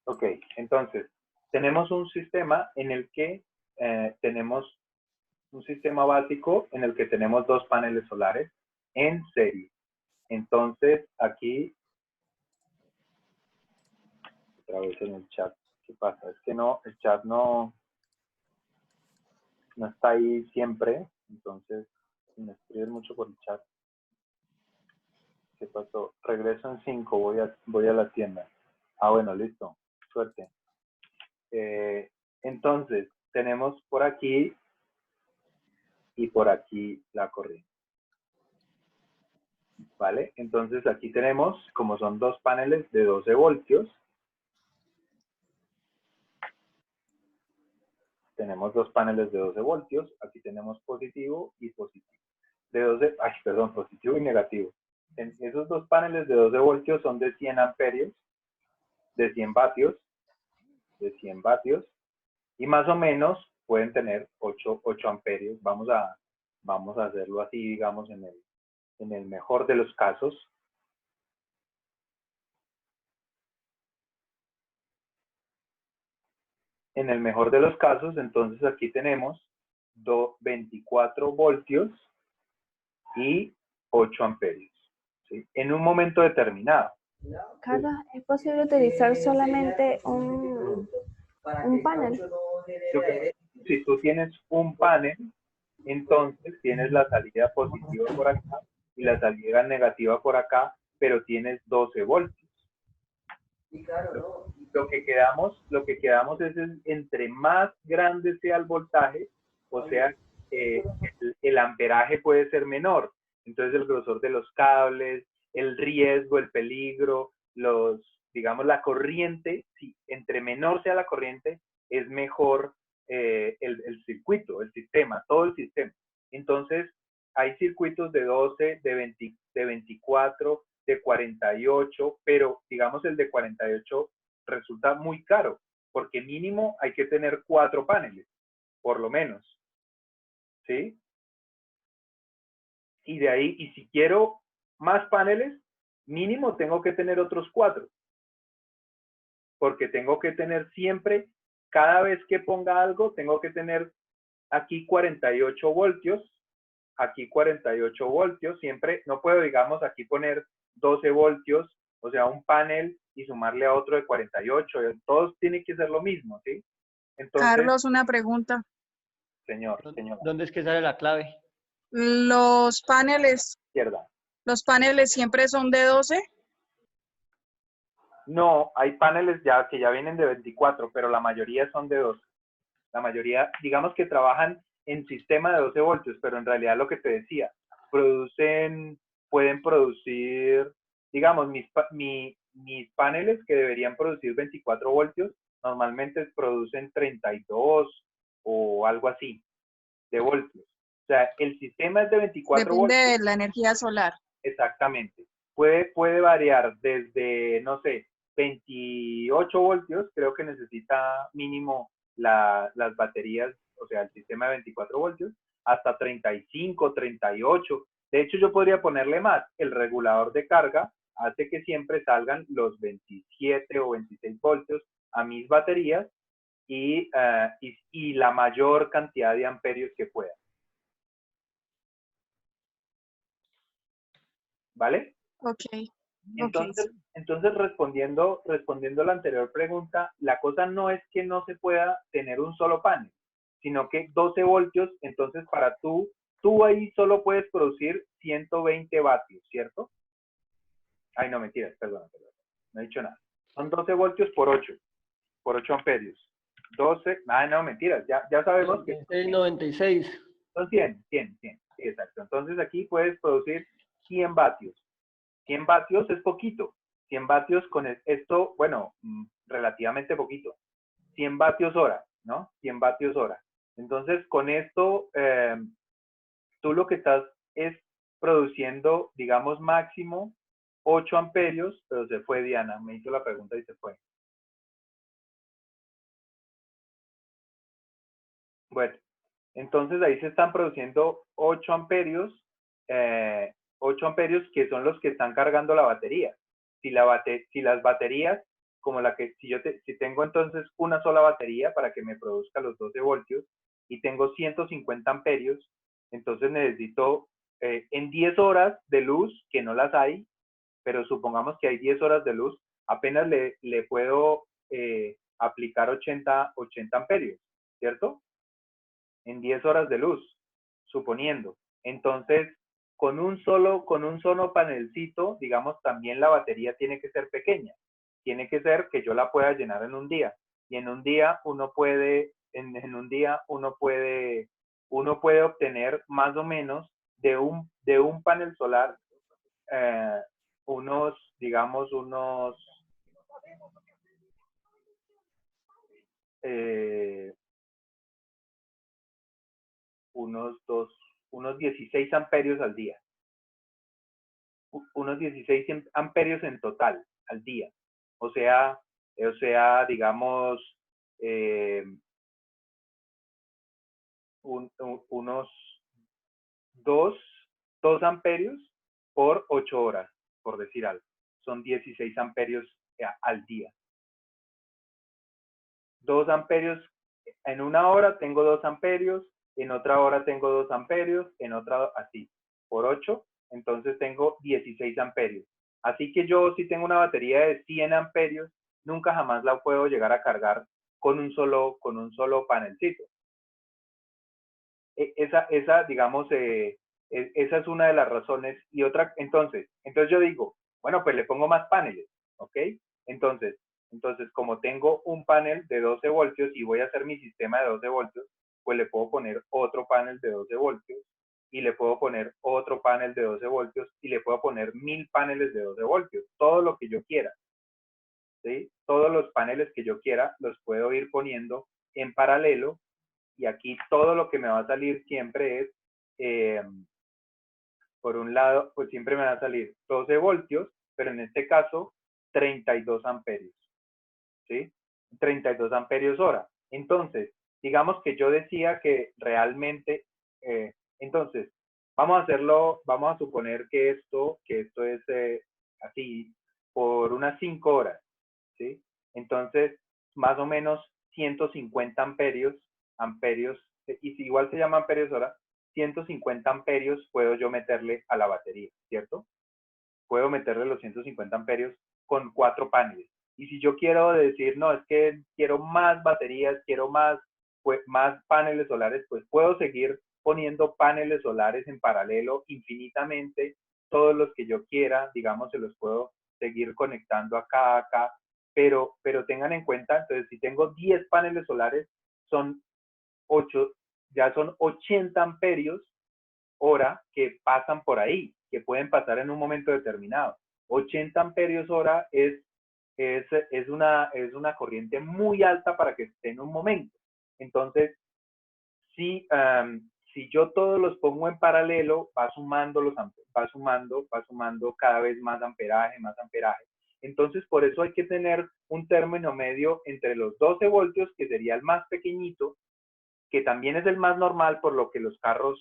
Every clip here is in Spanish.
Ok, entonces, tenemos un sistema en el que tenemos un sistema básico en el que tenemos dos paneles solares en serie. Entonces, aquí, otra vez en el chat, ¿qué pasa? Es que no, el chat no está ahí siempre, entonces, si me escribes mucho por el chat, ¿qué pasó? Regreso en 5, voy a la tienda. Ah, bueno, listo, suerte. Entonces, tenemos por aquí y por aquí la corriente. ¿Vale? Entonces aquí tenemos, como son dos paneles de 12 voltios, tenemos dos paneles de 12 voltios, aquí tenemos positivo y positivo. De 12, ay, perdón, positivo y negativo. En esos dos paneles de 12 voltios son de 100 amperios, de 100 vatios, de 100 vatios, y más o menos pueden tener 8 amperios. Vamos a hacerlo así, digamos, en el mejor de los casos. En el mejor de los casos, entonces aquí tenemos 24 voltios y 8 amperios, ¿sí? En un momento determinado. Carlos, ¿es posible utilizar solamente un panel? Si tú tienes un panel, entonces tienes la salida positiva por acá y la salida negativa por acá, pero tienes 12 voltios. Lo que quedamos es entre más grande sea el voltaje, o sea, el amperaje puede ser menor. Entonces el grosor de los cables, el riesgo, el peligro, digamos, la corriente, si entre menor sea la corriente, es mejor el circuito, el sistema, todo el sistema. Entonces, hay circuitos de 12, de 24, de 48, pero digamos el de 48 resulta muy caro, porque mínimo hay que tener 4 paneles, por lo menos, ¿sí? Y de ahí, y si quiero más paneles, mínimo tengo que tener otros 4, porque tengo que tener siempre, cada vez que ponga algo, tengo que tener aquí 48 voltios, aquí 48 voltios, siempre, no puedo, digamos, aquí poner 12 voltios, o sea, un panel y sumarle a otro de 48, todos tienen que ser lo mismo, ¿sí? Entonces, Carlos, una pregunta. señora. ¿Dónde es que sale la clave? Los paneles siempre son de 12. No, hay paneles ya que ya vienen de 24, pero la mayoría son de 12. La mayoría, digamos que trabajan en sistema de 12 voltios, pero en realidad lo que te decía, pueden producir, digamos, mis paneles que deberían producir 24 voltios, normalmente producen 32 o algo así de voltios. O sea, el sistema es de 24 Depende voltios. de la energía solar. Exactamente. Puede variar desde, no sé, 28 voltios, creo que necesita mínimo las baterías, o sea, el sistema de 24 voltios, hasta 35, 38. De hecho, yo podría ponerle más. El regulador de carga hace que siempre salgan los 27 o 26 voltios a mis baterías y la mayor cantidad de amperios que pueda. ¿Vale? Ok. Entonces respondiendo a la anterior pregunta, la cosa no es que no se pueda tener un solo panel, sino que 12 voltios, entonces para tú ahí solo puedes producir 120 vatios, ¿cierto? Ay, no, mentiras, perdón, no he dicho nada. Son 12 voltios por 8 amperios. 12, no, mentiras, ya sabemos que... 96. Son 100, exacto. Entonces aquí puedes producir 100 vatios. 100 vatios es poquito. 100 vatios con esto, bueno, relativamente poquito. 100 vatios hora, ¿no? 100 vatios hora. Entonces, con esto, tú lo que estás es produciendo, digamos, máximo 8 amperios, pero se fue Diana, me hizo la pregunta y se fue. Bueno, entonces ahí se están produciendo 8 amperios, 8 amperios que son los que están cargando la batería. Si las baterías como la que, si tengo entonces una sola batería para que me produzca los 12 voltios y tengo 150 amperios, entonces necesito en 10 horas de luz, que no las hay, pero supongamos que hay 10 horas de luz, apenas le puedo aplicar 80 amperios, ¿cierto? En 10 horas de luz, suponiendo. Entonces, con un solo panelcito, digamos, también la batería tiene que ser pequeña. Tiene que ser que yo la pueda llenar en un día. Y en un día uno puede, uno puede obtener más o menos de un panel solar digamos, unos 16 amperios al día. Unos 16 amperios en total al día. O sea digamos, unos 2 amperios por 8 horas, por decir algo. Son 16 amperios al día. 2 amperios, en una hora tengo 2 amperios, en otra hora tengo 2 amperios, en otra así, por 8, entonces tengo 16 amperios. Así que yo si tengo una batería de 100 amperios, nunca jamás la puedo llegar a cargar con un solo panelcito. Esa digamos, esa es una de las razones. Y otra, entonces yo digo, bueno, pues le pongo más paneles, ¿ok? Entonces, como tengo un panel de 12 voltios y voy a hacer mi sistema de 12 voltios, pues le puedo poner otro panel de 12 voltios y le puedo poner otro panel de 12 voltios y le puedo poner 1000 paneles de 12 voltios, todo lo que yo quiera, ¿sí? Todos los paneles que yo quiera los puedo ir poniendo en paralelo y aquí todo lo que me va a salir siempre es, por un lado, pues siempre me va a salir 12 voltios, pero en este caso 32 amperios. ¿Sí? 32 amperios hora. Entonces, digamos que yo decía que realmente, entonces, vamos a suponer que esto es así, por unas 5 horas, ¿sí? Entonces, más o menos 150 amperios, y si igual se llama amperios hora, 150 amperios puedo yo meterle a la batería, ¿cierto? Puedo meterle los 150 amperios con 4 paneles. Y si yo quiero decir, no, es que quiero más baterías, quiero más paneles solares, pues puedo seguir poniendo paneles solares en paralelo infinitamente, todos los que yo quiera, digamos, se los puedo seguir conectando acá, pero tengan en cuenta, entonces, si tengo 10 paneles solares, ya son 80 amperios hora que pasan por ahí, que pueden pasar en un momento determinado. 80 amperios hora es una corriente muy alta para que esté en un momento. Entonces, si yo todos los pongo en paralelo, va sumando cada vez más amperaje. Entonces, por eso hay que tener un término medio entre los 12 voltios, que sería el más pequeñito, que también es el más normal, por lo que los carros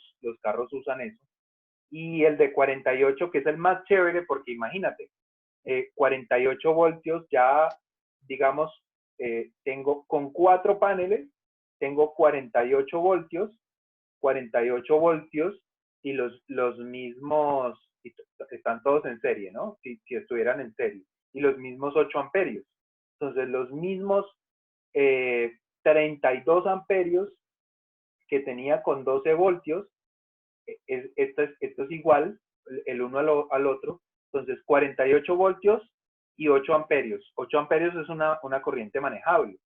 usan eso, y el de 48, que es el más chévere, porque imagínate, 48 voltios ya, digamos, tengo con 4 paneles, tengo 48 voltios, y los mismos, están todos en serie, ¿no? Si estuvieran en serie, y los mismos 8 amperios. Entonces, los mismos 32 amperios que tenía con 12 voltios, esto es igual, el uno al otro. Entonces, 48 voltios y 8 amperios. 8 amperios es una corriente manejable.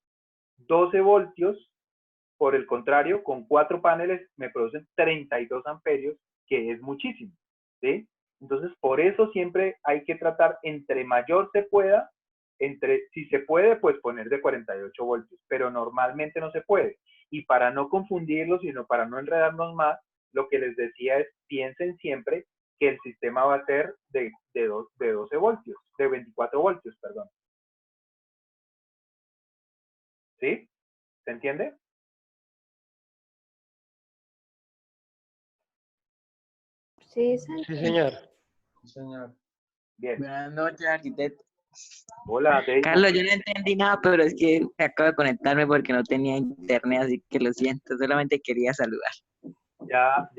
12 voltios, por el contrario, con 4 paneles me producen 32 amperios, que es muchísimo, ¿sí? Entonces, por eso siempre hay que tratar, entre mayor se pueda, si se puede, pues poner de 48 voltios, pero normalmente no se puede. Y para no confundirlos, sino para no enredarnos más, lo que les decía es, piensen siempre que el sistema va a ser de 12 voltios, de 24 voltios, perdón. ¿Sí? ¿Se entiende? Sí, Sí, señor. Señor. Bien. Buenas noches, arquitecto. Hola, David. Carlos, yo no entendí nada, pero es que acabo de conectarme porque no tenía internet, así que lo siento, solamente quería saludar. Ya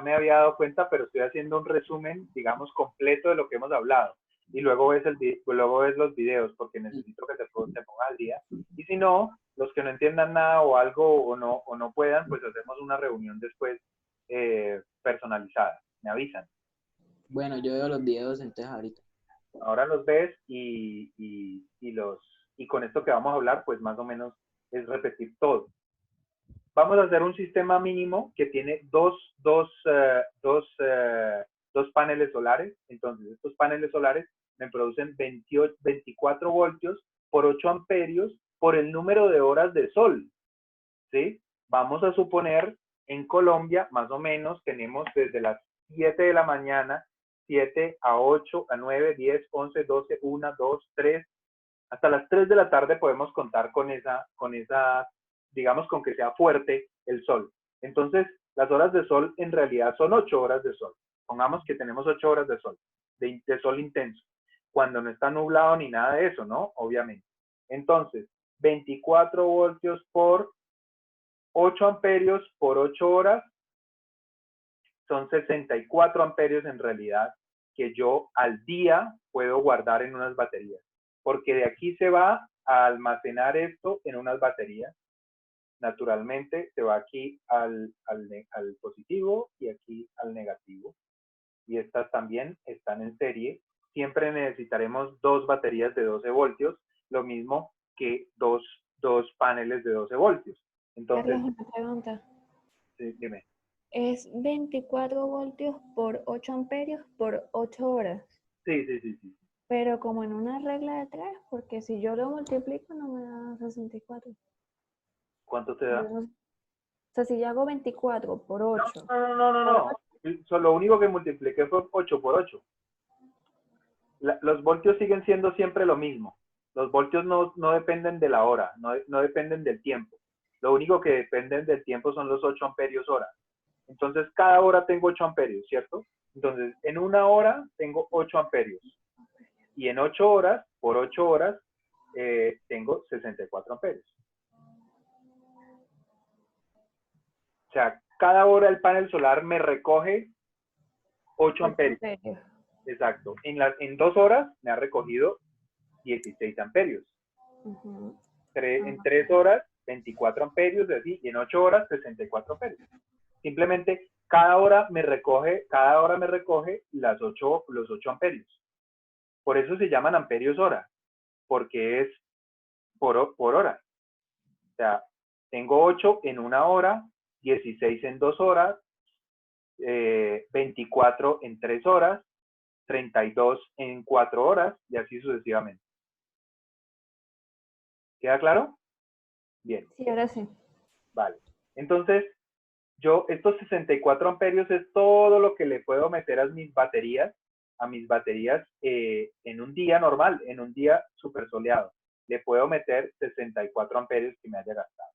me había dado cuenta, pero estoy haciendo un resumen, digamos, completo de lo que hemos hablado. Y luego ves los videos, porque necesito que te pongas al día. Y si no, los que no entiendan nada o algo o no puedan, pues hacemos una reunión después personalizada. Me avisan. Bueno, yo veo los videos entonces ahorita. Ahora los ves y con esto que vamos a hablar, pues más o menos es repetir todo. Vamos a hacer un sistema mínimo que tiene dos paneles solares. Entonces, estos paneles solares me producen 24 voltios por 8 amperios por el número de horas de sol. ¿Sí? Vamos a suponer, en Colombia, más o menos, tenemos desde las 7 de la mañana, 7 a 8, a 9, 10, 11, 12, 1, 2, 3, hasta las 3 de la tarde podemos contar con esa, digamos, con que sea fuerte el sol. Entonces, las horas de sol en realidad son 8 horas de sol. Pongamos que tenemos 8 horas de sol, de sol intenso, cuando no está nublado ni nada de eso, ¿no? Obviamente. Entonces, 24 voltios por 8 amperios por 8 horas son 64 amperios en realidad que yo al día puedo guardar en unas baterías. Porque de aquí se va a almacenar esto en unas baterías. Naturalmente se va aquí al positivo y aquí al negativo. Y estas también están en serie. Siempre necesitaremos dos baterías de 12 voltios, lo mismo que dos paneles de 12 voltios. Entonces, Carlos, una pregunta. Sí, dime. Es 24 voltios por 8 amperios por 8 horas. Sí. Pero como en una regla de 3, porque si yo lo multiplico no me da 64. ¿Cuánto te da? O sea, si yo hago 24 por 8. No. Lo único que multipliqué fue 8 por 8. Los voltios siguen siendo siempre lo mismo. Los voltios no dependen de la hora, no dependen del tiempo. Lo único que dependen del tiempo son los 8 amperios hora. Entonces, cada hora tengo 8 amperios, ¿cierto? Entonces, en una hora tengo 8 amperios. Y en 8 horas, por 8 horas, tengo 64 amperios. O sea, cada hora el panel solar me recoge 8 amperios. Exacto. En 2 horas me ha recogido 16 amperios. En 3 horas, 24 amperios, así, y en 8 horas, 64 amperios. Simplemente, cada hora me recoge los 8 amperios. Por eso se llaman amperios hora, porque es por hora. O sea, tengo 8 en una hora, 16 en 2 horas, 24 en 3 horas, 32 en 4 horas y así sucesivamente. ¿Queda claro? Bien. Sí, ahora sí. Vale. Entonces, estos 64 amperios es todo lo que le puedo meter a mis baterías en un día normal, en un día súper soleado. Le puedo meter 64 amperios que me haya gastado.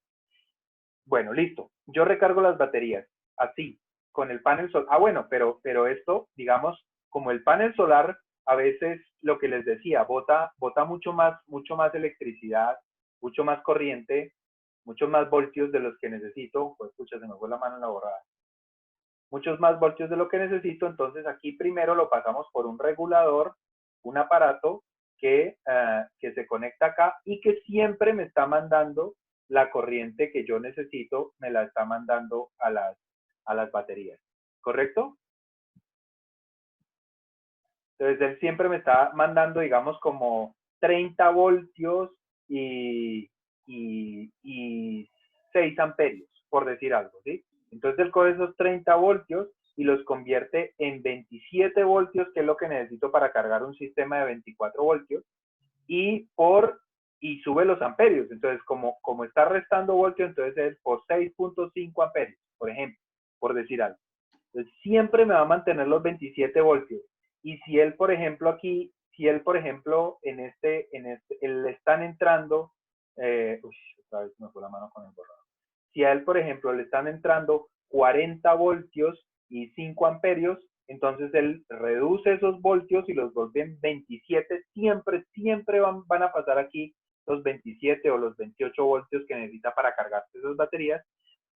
Bueno, listo. Yo recargo las baterías así, con el panel solar. Ah, bueno, pero esto, digamos, como el panel solar, a veces lo que les decía, bota mucho más electricidad, mucho más corriente, muchos más voltios de los que necesito. Pues, pucha, se me fue la mano en la borrada. Muchos más voltios de lo que necesito. Entonces, aquí primero lo pasamos por un regulador, un aparato que se conecta acá y que siempre me está mandando la corriente que yo necesito, me la está mandando a las baterías. ¿Correcto? Entonces, él siempre me está mandando, digamos, como 30 voltios y 6 amperios, por decir algo, ¿sí? Entonces, él coge esos 30 voltios y los convierte en 27 voltios, que es lo que necesito para cargar un sistema de 24 voltios, y sube los amperios. Entonces, como está restando voltios, entonces es por 6.5 amperios, por ejemplo, por decir algo. Entonces, siempre me va a mantener los 27 voltios. Y si él, por ejemplo, le están entrando, otra vez me fue la mano con el borrador. Si a él, por ejemplo, le están entrando 40 voltios y 5 amperios, entonces él reduce esos voltios y los vuelve en 27, siempre van a pasar aquí los 27 o los 28 voltios que necesita para cargarse esas baterías,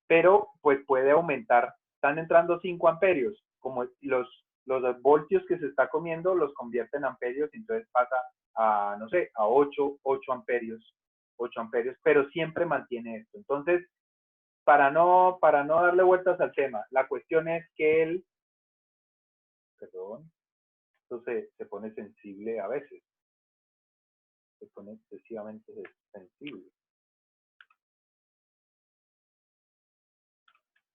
pero pues puede aumentar, están entrando 5 amperios, como los voltios que se está comiendo los convierte en amperios, y entonces pasa a, no sé, a 8 amperios, 8 amperios, pero siempre mantiene esto. Entonces, para no darle vueltas al tema, la cuestión es que él, perdón, esto se pone sensible a veces, se pone excesivamente sensible.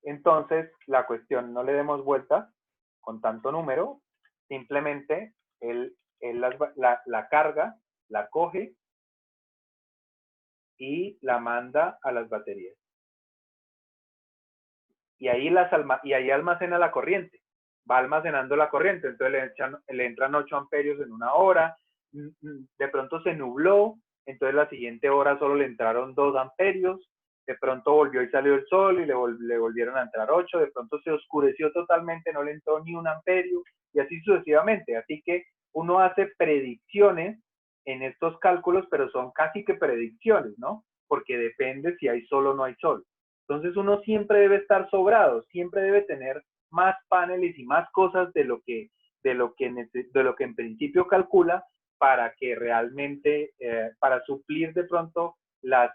Entonces, la cuestión, no le demos vueltas con tanto número, simplemente él la carga, la coge y la manda a las baterías. Y ahí almacena la corriente, va almacenando la corriente, entonces le entran 8 amperios en una hora, de pronto se nubló, entonces la siguiente hora solo le entraron 2 amperios, de pronto volvió y salió el sol y le volvieron a entrar 8, de pronto se oscureció totalmente, no le entró ni 1 amperio, y así sucesivamente. Así que uno hace predicciones en estos cálculos, pero son casi que predicciones, ¿no? Porque depende si hay sol o no hay sol. Entonces uno siempre debe estar sobrado, siempre debe tener más paneles y más cosas de lo que en principio calcula, para que realmente, para suplir de pronto las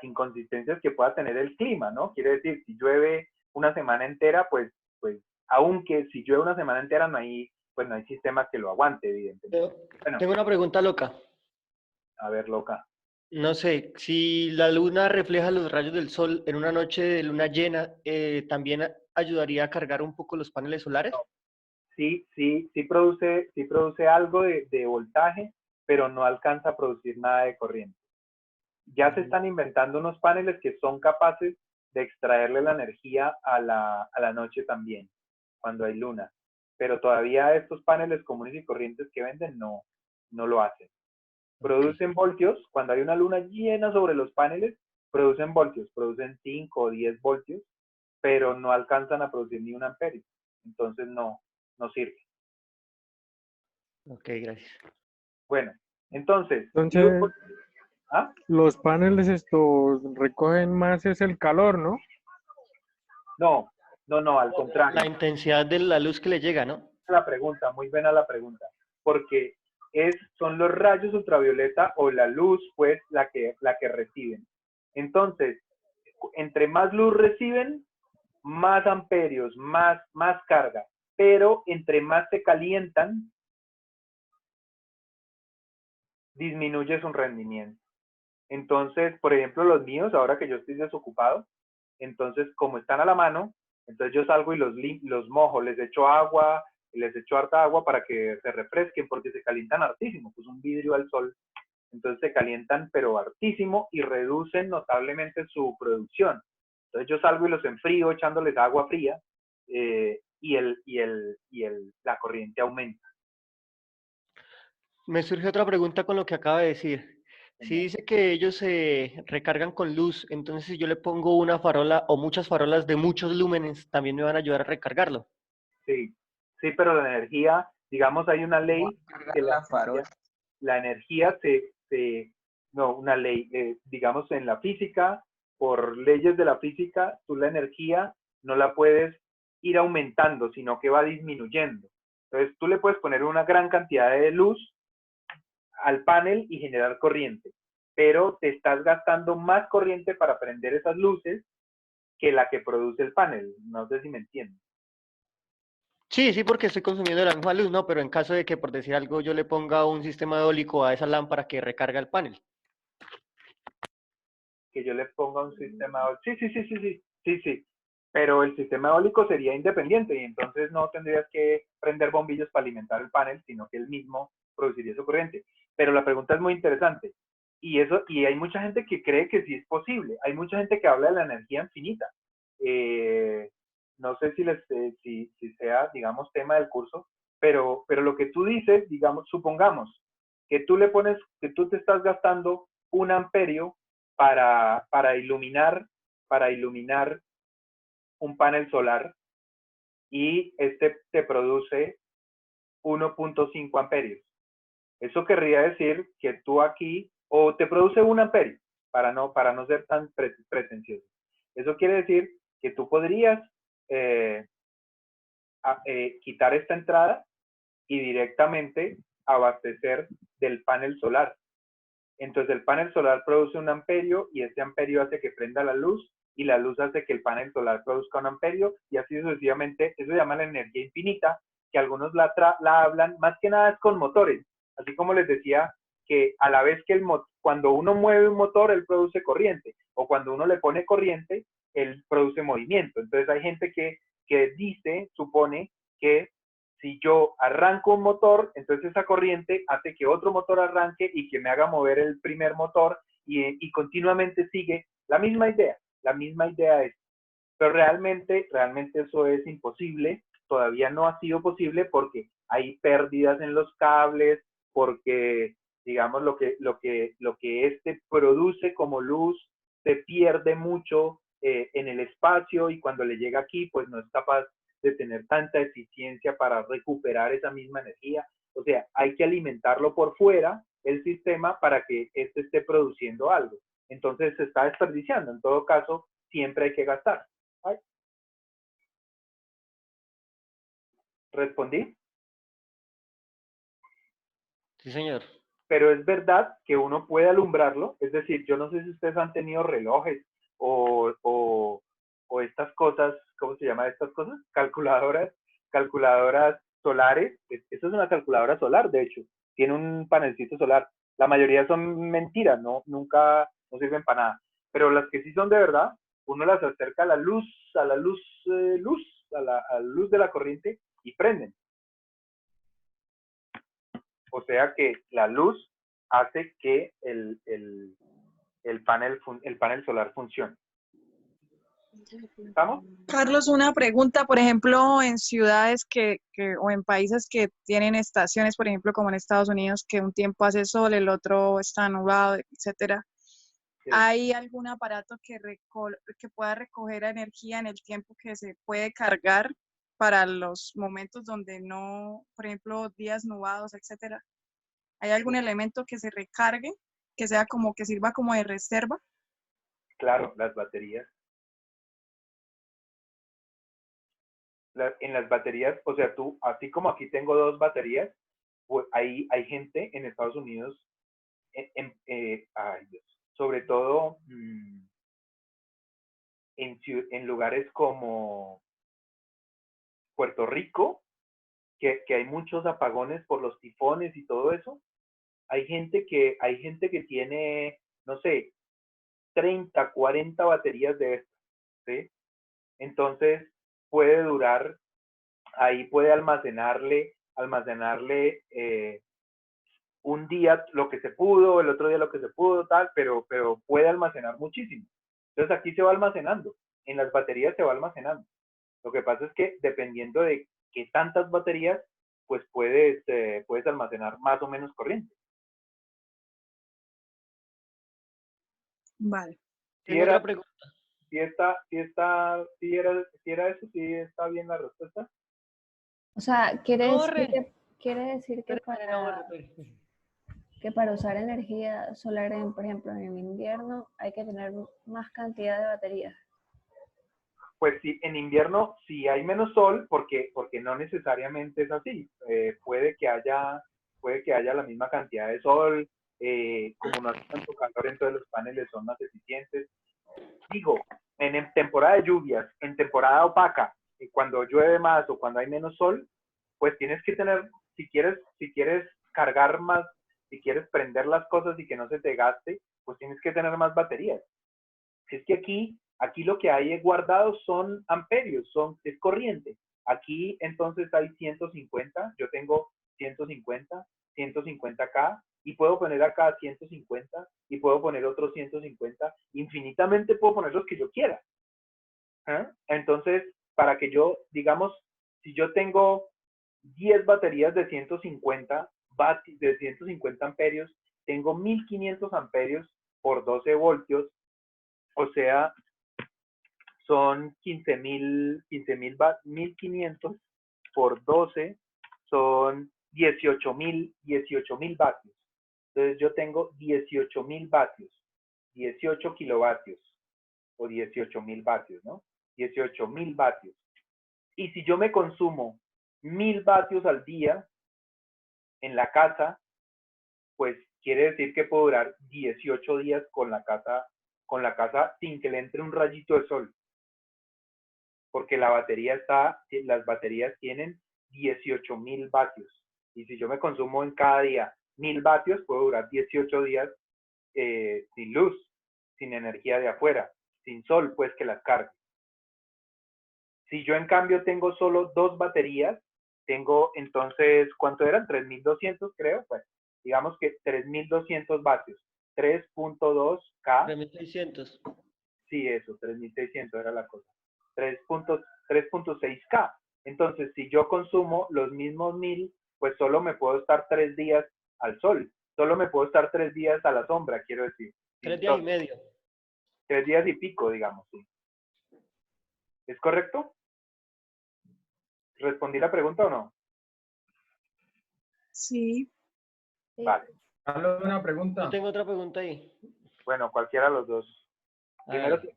inconsistencias que pueda tener el clima, ¿no? Quiere decir, si llueve una semana entera, pues aunque si llueve una semana entera no hay sistema que lo aguante, evidentemente. Bueno, tengo una pregunta loca. a ver, loca. No sé, si la luna refleja los rayos del sol en una noche de luna llena, ¿también ayudaría a cargar un poco los paneles solares? Sí produce algo de voltaje, pero no alcanza a producir nada de corriente. Ya se están inventando unos paneles que son capaces de extraerle la energía a la noche también, cuando hay luna. Pero todavía estos paneles comunes y corrientes que venden no lo hacen. Producen voltios, cuando hay una luna llena sobre los paneles, producen voltios, producen 5 o 10 voltios, pero no alcanzan a producir ni un amperio. Entonces no sirve. Ok, gracias. Bueno, entonces, ¿ah? Los paneles estos recogen más es el calor, ¿no? No, al contrario. La intensidad de la luz que le llega, ¿no? La pregunta, muy buena la pregunta, porque son los rayos ultravioleta o la luz, pues, la que reciben. Entonces, entre más luz reciben, más amperios, más carga, pero entre más se calientan, disminuye su rendimiento. Entonces, por ejemplo, los míos, ahora que yo estoy desocupado, entonces, como están a la mano, entonces yo salgo y los mojo, les echo agua, les echo harta agua para que se refresquen, porque se calientan hartísimo, pues un vidrio al sol, entonces se calientan pero hartísimo y reducen notablemente su producción. Entonces yo salgo y los enfrío echándoles agua fría, y la corriente aumenta. Me surge otra pregunta con lo que acaba de decir. Si dice que ellos se recargan con luz, entonces si yo le pongo una farola o muchas farolas de muchos lúmenes, también me van a ayudar a recargarlo. Sí, pero la energía, digamos, hay una ley que la energía una ley, digamos, en la física, por leyes de la física, tú la energía no la puedes ir aumentando, sino que va disminuyendo. Entonces, tú le puedes poner una gran cantidad de luz al panel y generar corriente, pero te estás gastando más corriente para prender esas luces que la que produce el panel. No sé si me entiendes. Sí, porque estoy consumiendo la misma luz, ¿no? Pero en caso de que, por decir algo, yo le ponga un sistema eólico a esa lámpara que recarga el panel. Que yo le ponga un sistema eólico. Sí. Pero el sistema eólico sería independiente y entonces no tendrías que prender bombillos para alimentar el panel, sino que él mismo produciría su corriente. Pero la pregunta es muy interesante. Y hay mucha gente que cree que sí es posible. Hay mucha gente que habla de la energía infinita. No sé si sea, digamos, tema del curso, pero lo que tú dices, digamos, supongamos que tú te estás gastando 1 amperio para iluminar un panel solar, y este te produce 1.5 amperios. Eso querría decir que tú aquí, o te produce 1 amperio, para no ser tan pretencioso. Eso quiere decir que tú podrías quitar esta entrada y directamente abastecer del panel solar. Entonces el panel solar produce 1 amperio y este amperio hace que prenda la luz y la luz hace que el panel solar produzca 1 amperio y así sucesivamente. Eso se llama la energía infinita, que algunos la hablan más que nada es con motores. Así como les decía que a la vez que cuando uno mueve un motor, él produce corriente, o cuando uno le pone corriente, él produce movimiento. Entonces hay gente que supone que si yo arranco un motor, entonces esa corriente hace que otro motor arranque y que me haga mover el primer motor y continuamente sigue la misma idea es, pero realmente eso es imposible, todavía no ha sido posible porque hay pérdidas en los cables, porque digamos lo que este produce como luz se pierde mucho en el espacio y cuando le llega aquí pues no es capaz de tener tanta eficiencia para recuperar esa misma energía. O sea, hay que alimentarlo por fuera el sistema para que este esté produciendo algo. Entonces se está desperdiciando. En todo caso, siempre hay que gastar. ¿Ay? ¿Respondí? Sí, señor. Pero es verdad que uno puede alumbrarlo. Es decir, yo no sé si ustedes han tenido relojes o estas cosas, ¿cómo se llama estas cosas? Calculadoras solares. Esto es una calculadora solar, de hecho. Tiene un panelcito solar. La mayoría son mentiras, no sirven para nada. Pero las que sí son de verdad, uno las acerca a la luz de la corriente y prenden. O sea que la luz hace que el panel solar funcione. ¿Estamos? Carlos, una pregunta, por ejemplo, en ciudades o en países que tienen estaciones, por ejemplo, como en Estados Unidos, que un tiempo hace sol, el otro está nublado, etcétera. Sí. ¿Hay algún aparato que pueda recoger energía en el tiempo que se puede cargar para los momentos donde no, por ejemplo, días nublados, etcétera? ¿Hay algún elemento que se recargue, que sea como que sirva como de reserva? Claro, las baterías. En las baterías, o sea, tú, así como aquí tengo 2 baterías, pues hay gente en Estados Unidos, sobre todo en lugares como Puerto Rico, que hay muchos apagones por los tifones y todo eso. Hay gente que tiene, no sé, 30, 40 baterías de estas, ¿sí? Entonces, puede durar, ahí puede almacenarle un día lo que se pudo, el otro día lo que se pudo, tal, pero puede almacenar muchísimo. Entonces, aquí se va almacenando, en las baterías se va almacenando. Lo que pasa es que dependiendo de qué tantas baterías, pues puedes almacenar más o menos corriente. Vale. Si era eso, si está bien la respuesta. O sea, quiere decir que para usar energía solar, por ejemplo, en invierno, hay que tener más cantidad de baterías. Pues sí, en invierno sí hay menos sol, porque no necesariamente es así. Puede que haya la misma cantidad de sol, como no hace tanto calor, entonces los paneles son más eficientes. Digo, en temporada de lluvias, en temporada opaca, cuando llueve más o cuando hay menos sol, pues tienes que tener, si quieres cargar más, si quieres prender las cosas y que no se te gaste, pues tienes que tener más baterías. Es que aquí lo que hay guardado son amperios, es corriente. Aquí entonces hay 150, yo tengo 150 acá, y puedo poner acá 150, y puedo poner otros 150, infinitamente puedo poner los que yo quiera. Entonces, para que yo, digamos, si yo tengo 10 baterías de 150 amperios, tengo 1500 amperios por 12 voltios, o sea, son 15.500 por 12 son 18.000 vatios. Entonces yo tengo 18.000 vatios, 18 kilovatios o 18.000 vatios, ¿no? 18.000 vatios. Y si yo me consumo 1.000 vatios al día en la casa, pues quiere decir que puedo durar 18 días con la casa sin que le entre un rayito de sol. Porque las baterías tienen 18.000 vatios. Y si yo me consumo en cada día 1.000 vatios, puedo durar 18 días sin luz, sin energía de afuera, sin sol, pues que las cargue. Si yo en cambio tengo solo 2 baterías, tengo entonces, ¿cuánto eran? 3.200 creo, pues digamos que 3.200 vatios, 3.2K. 3.600. Sí, eso, 3.600 era la cosa. 3.6K. Entonces, si yo consumo los mismos 1.000, pues solo me puedo estar 3 días al sol. Solo me puedo estar 3 días a la sombra, quiero decir. 3 días y medio. 3 días y pico, digamos, sí. ¿Es correcto? ¿Respondí la pregunta o no? Sí. Sí. Vale. Hablo de una Yo pregunta. tengo otra pregunta ahí. Bueno, cualquiera de los dos. Primero, Hágale.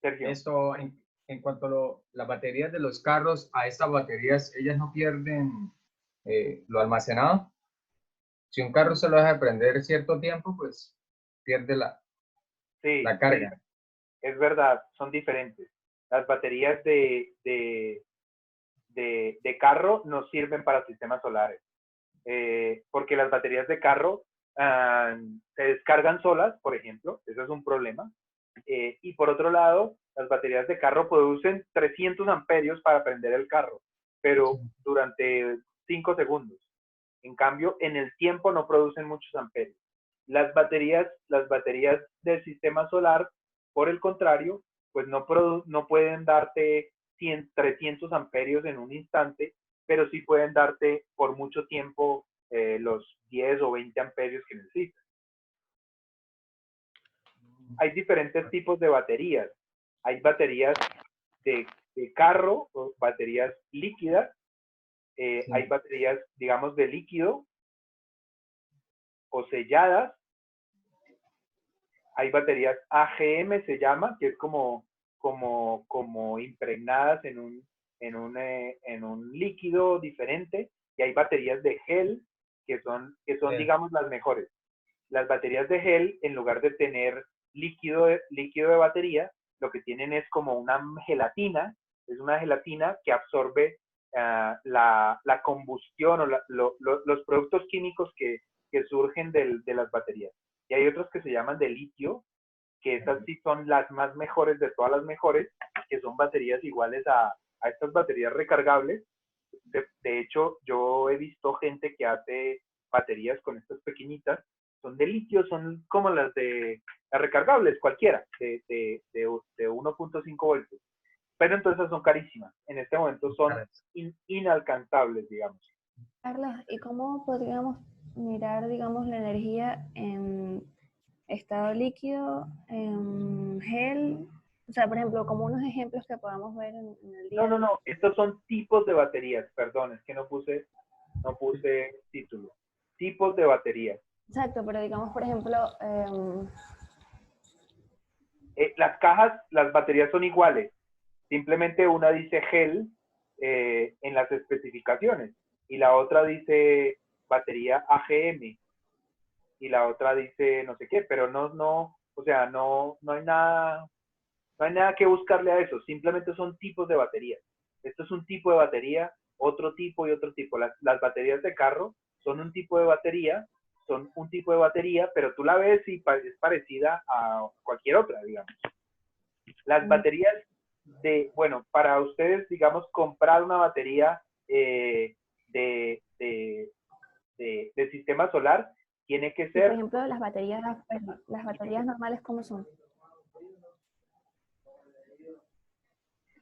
Sergio. Esto, en cuanto a las baterías de los carros, a estas baterías, ellas no pierden lo almacenado. Si un carro se lo deja de prender cierto tiempo, pues pierde Sí, la carga. es verdad, son diferentes. Las baterías de carro no sirven para sistemas solares. Porque las baterías de carro se descargan solas, por ejemplo, eso es un problema. Y por otro lado, las baterías de carro producen 300 amperios para prender el carro, pero durante 5 segundos. En cambio, en el tiempo no producen muchos amperios. Las baterías del sistema solar, por el contrario, pues no pueden darte 300 amperios en un instante, pero sí pueden darte por mucho tiempo los 10 o 20 amperios que necesitas. Hay diferentes tipos de baterías. Hay baterías de carro o baterías líquidas. Sí. Hay baterías, digamos, de líquido o selladas. Hay baterías AGM, se llama, que es como impregnadas en un líquido diferente. Y hay baterías de gel, que son digamos, las mejores. Las baterías de gel, en lugar de tener líquido de batería, lo que tienen es como una gelatina, es una gelatina que absorbe la combustión o los productos químicos que surgen de las baterías. Y hay otros que se llaman de litio, que esas sí son las más mejores de todas las mejores, que son baterías iguales a estas baterías recargables. De hecho, yo he visto gente que hace baterías con estas pequeñitas, son de litio, son como las recargables, cualquiera, de 1.5 voltios. Pero entonces son carísimas. En este momento son inalcanzables, digamos. Carlos, ¿y cómo podríamos mirar, digamos, la energía en estado líquido, en gel? O sea, por ejemplo, como unos ejemplos que podamos ver en el día. No. Estos son tipos de baterías. Perdón, es que no puse título. Tipos de baterías. Exacto, pero digamos, por ejemplo, Las baterías son iguales. Simplemente una dice gel en las especificaciones y la otra dice batería AGM y la otra dice no sé qué, pero no hay nada que buscarle a eso. Simplemente son tipos de baterías. Esto es un tipo de batería, otro tipo y otro tipo. Las baterías de carro son un tipo de batería, pero tú la ves y es parecida a cualquier otra, digamos. Las baterías para ustedes, digamos, comprar una batería de sistema solar tiene que por ser... ejemplo, las baterías normales, ¿cómo son?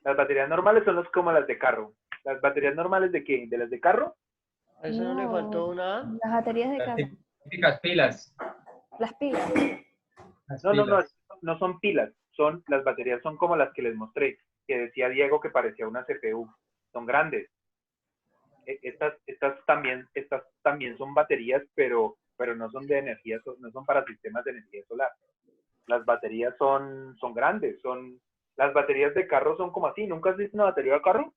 Las baterías normales son como las de carro. ¿Las baterías normales de qué? ¿De las de carro? ¿A eso no le faltó una A? Las baterías de Las casa, típicas pilas. las pilas. Las No, pilas. no son pilas, las baterías son como las que les mostré, que decía Diego que parecía una CPU. Son grandes. Estas también son baterías, pero no son de energía, no son para sistemas de energía solar. Las baterías son grandes, las baterías de carro son como así. ¿Nunca has visto una batería de carro?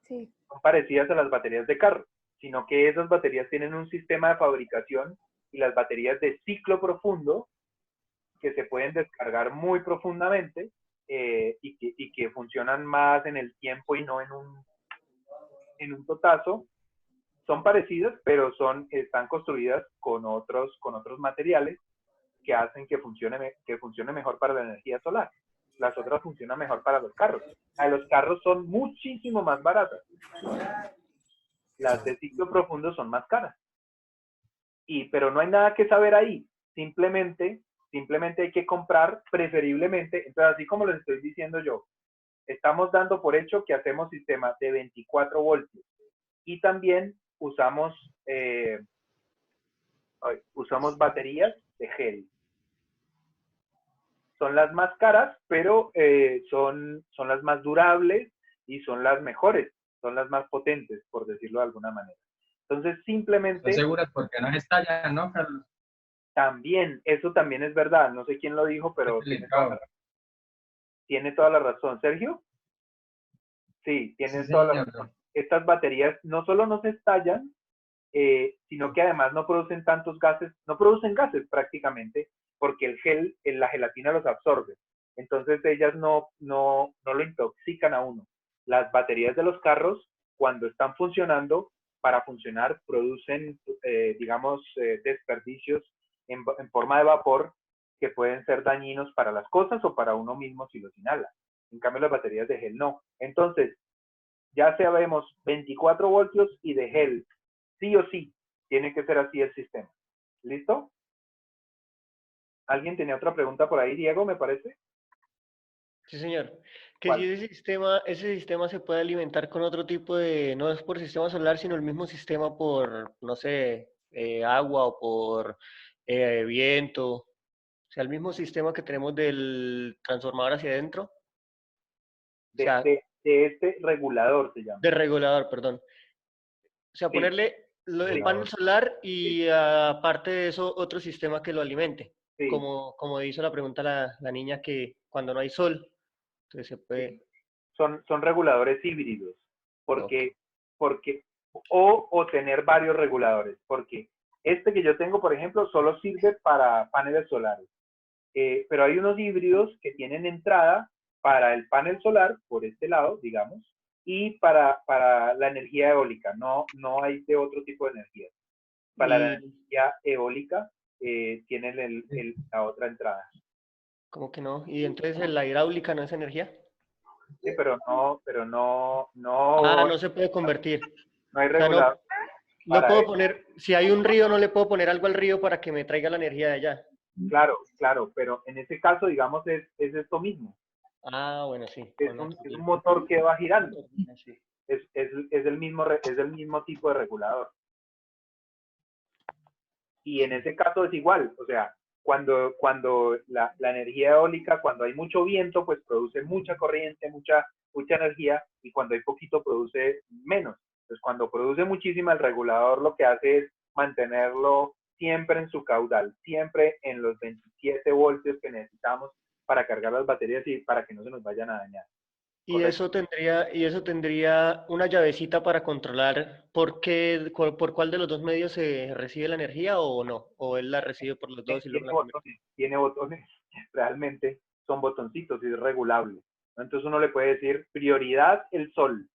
Sí. Son parecidas a las baterías de carro, sino que esas baterías tienen un sistema de fabricación y las baterías de ciclo profundo que se pueden descargar muy profundamente y que funcionan más en el tiempo y no en un totazo, son parecidas, pero están construidas con otros materiales que hacen que funcione mejor para la energía solar. Las otras funcionan mejor para los carros. Los carros son muchísimo más baratas. Las de ciclo profundo son más caras. Pero no hay nada que saber ahí. Simplemente hay que comprar preferiblemente. Entonces, así como les estoy diciendo yo, estamos dando por hecho que hacemos sistemas de 24 voltios y también usamos baterías de gel. Son las más caras, pero son las más durables y son las mejores, son las más potentes, por decirlo de alguna manera. Entonces, simplemente... ¿Estás seguras porque no estallan, no, Carlos? También, eso también es verdad. No sé quién lo dijo, pero tiene toda la razón. ¿Sergio? Sí, tiene toda la razón. Estas baterías no solo no se estallan, sino que además no producen tantos gases, no producen gases prácticamente, porque el gel, la gelatina los absorbe. Entonces ellas no lo intoxican a uno. Las baterías de los carros, cuando están funcionando, para funcionar, producen, digamos, desperdicios en forma de vapor que pueden ser dañinos para las cosas o para uno mismo si los inhala. En cambio, las baterías de gel no. Entonces, ya sabemos 24 voltios y de gel. Sí o sí, tiene que ser así el sistema. ¿Listo? ¿Alguien tenía otra pregunta por ahí, Diego, me parece? Sí, señor. Que ¿Cuál? si ese sistema se puede alimentar con otro tipo de, no es por sistema solar, sino el mismo sistema por, no sé, agua o por viento. O sea, el mismo sistema que tenemos del transformador hacia adentro. O sea, De este regulador se llama. de regulador, perdón. O sea, Sí. ponerle el panel solar y aparte de eso otro sistema que lo alimente. Sí. Como hizo la pregunta la niña que cuando no hay sol, entonces se puede... Son reguladores híbridos. O tener varios reguladores. Porque este que yo tengo, por ejemplo, solo sirve para paneles solares. Pero hay unos híbridos que tienen entrada para el panel solar, por este lado, digamos, y para la energía eólica. No hay de otro tipo de energía. Para la energía eólica tienen la otra entrada. ¿Cómo que no? ¿Y entonces la hidráulica no es energía? Sí, pero no. Ah, no se puede convertir. No hay O sea, regulador. no puedo poner, si hay un río, no le puedo poner algo al río para que me traiga la energía de allá. Claro, pero en ese caso, digamos, es esto mismo. Ah, bueno, sí. Es un motor que va girando. Es el mismo tipo de regulador. Y en ese caso es igual, o sea, cuando la energía eólica, cuando hay mucho viento, pues produce mucha corriente, mucha energía, y cuando hay poquito produce menos. Entonces, cuando produce muchísima, el regulador lo que hace es mantenerlo siempre en su caudal, siempre en los 27 voltios que necesitamos para cargar las baterías y para que no se nos vayan a dañar. Y eso tendría una llavecita para controlar por cuál de los dos medios se recibe la energía o no, o él la recibe por los dos y luego tiene botones, realmente son botoncitos y es regulable. Entonces uno le puede decir prioridad el sol.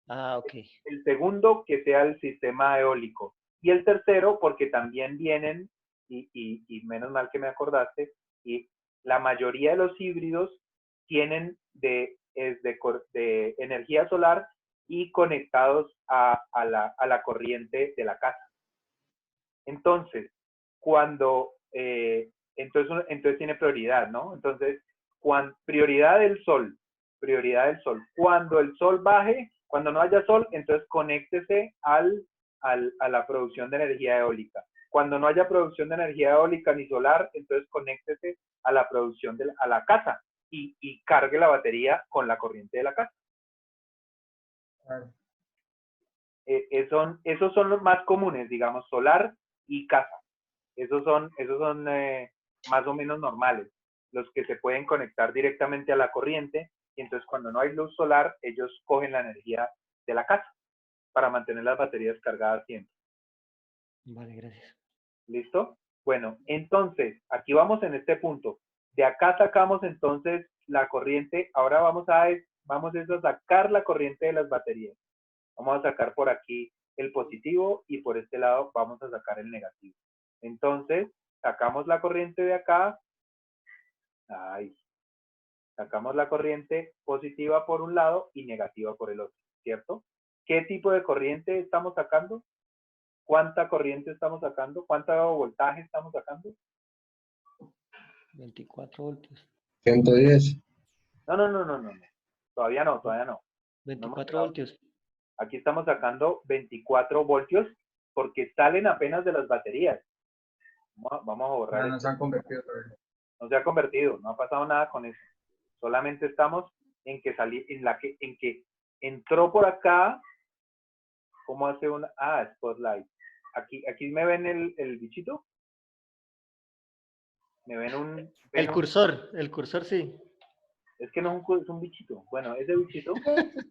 Ah, ok. El segundo, que sea el sistema eólico. Y el tercero, porque también vienen, y menos mal que me acordaste, y la mayoría de los híbridos tienen de energía solar y conectados a la corriente de la casa. Entonces, entonces tiene prioridad, ¿no? Entonces, prioridad del sol. Cuando el sol baje, cuando no haya sol, entonces conéctese a la producción de energía eólica. Cuando no haya producción de energía eólica ni solar, entonces conéctese a la producción, a la casa y cargue la batería con la corriente de la casa. Claro. Esos son los más comunes, digamos, solar y casa. Esos son más o menos normales, los que se pueden conectar directamente a la corriente, y entonces cuando no hay luz solar, ellos cogen la energía de la casa para mantener las baterías cargadas siempre. Vale, gracias. ¿Listo? Bueno, entonces, aquí vamos en este punto. De acá sacamos entonces la corriente. Ahora vamos a sacar la corriente de las baterías. Vamos a sacar por aquí el positivo y por este lado vamos a sacar el negativo. Entonces, sacamos la corriente de acá. Ahí. Sacamos la corriente positiva por un lado y negativa por el otro, ¿cierto? ¿Qué tipo de corriente estamos sacando? ¿Cuánta corriente estamos sacando? ¿Cuánto voltaje estamos sacando? 24 voltios. 110. No. Todavía no. 24 voltios. Aquí estamos sacando 24 voltios porque salen apenas de las baterías. Vamos a borrar No esto. se han convertido todavía. No se ha convertido, no ha pasado nada con eso. Solamente estamos en que entró por acá. ¿Cómo hace una? Spotlight. Aquí me ven el bichito. ¿Me ven El cursor sí. Es que no es un bichito. Bueno, ese bichito. Sí,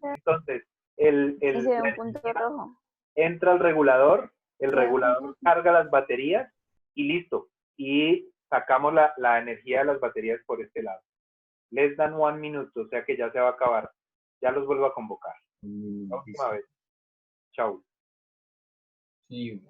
Entonces, sí se ve la un punto rojo. entra al regulador, el Sí, regulador ujú. carga las baterías y listo. Y sacamos la energía de las baterías por este lado. Less than 1 minute, o sea que ya se va a acabar. Ya los vuelvo a convocar. La última vez. Chau. Sí.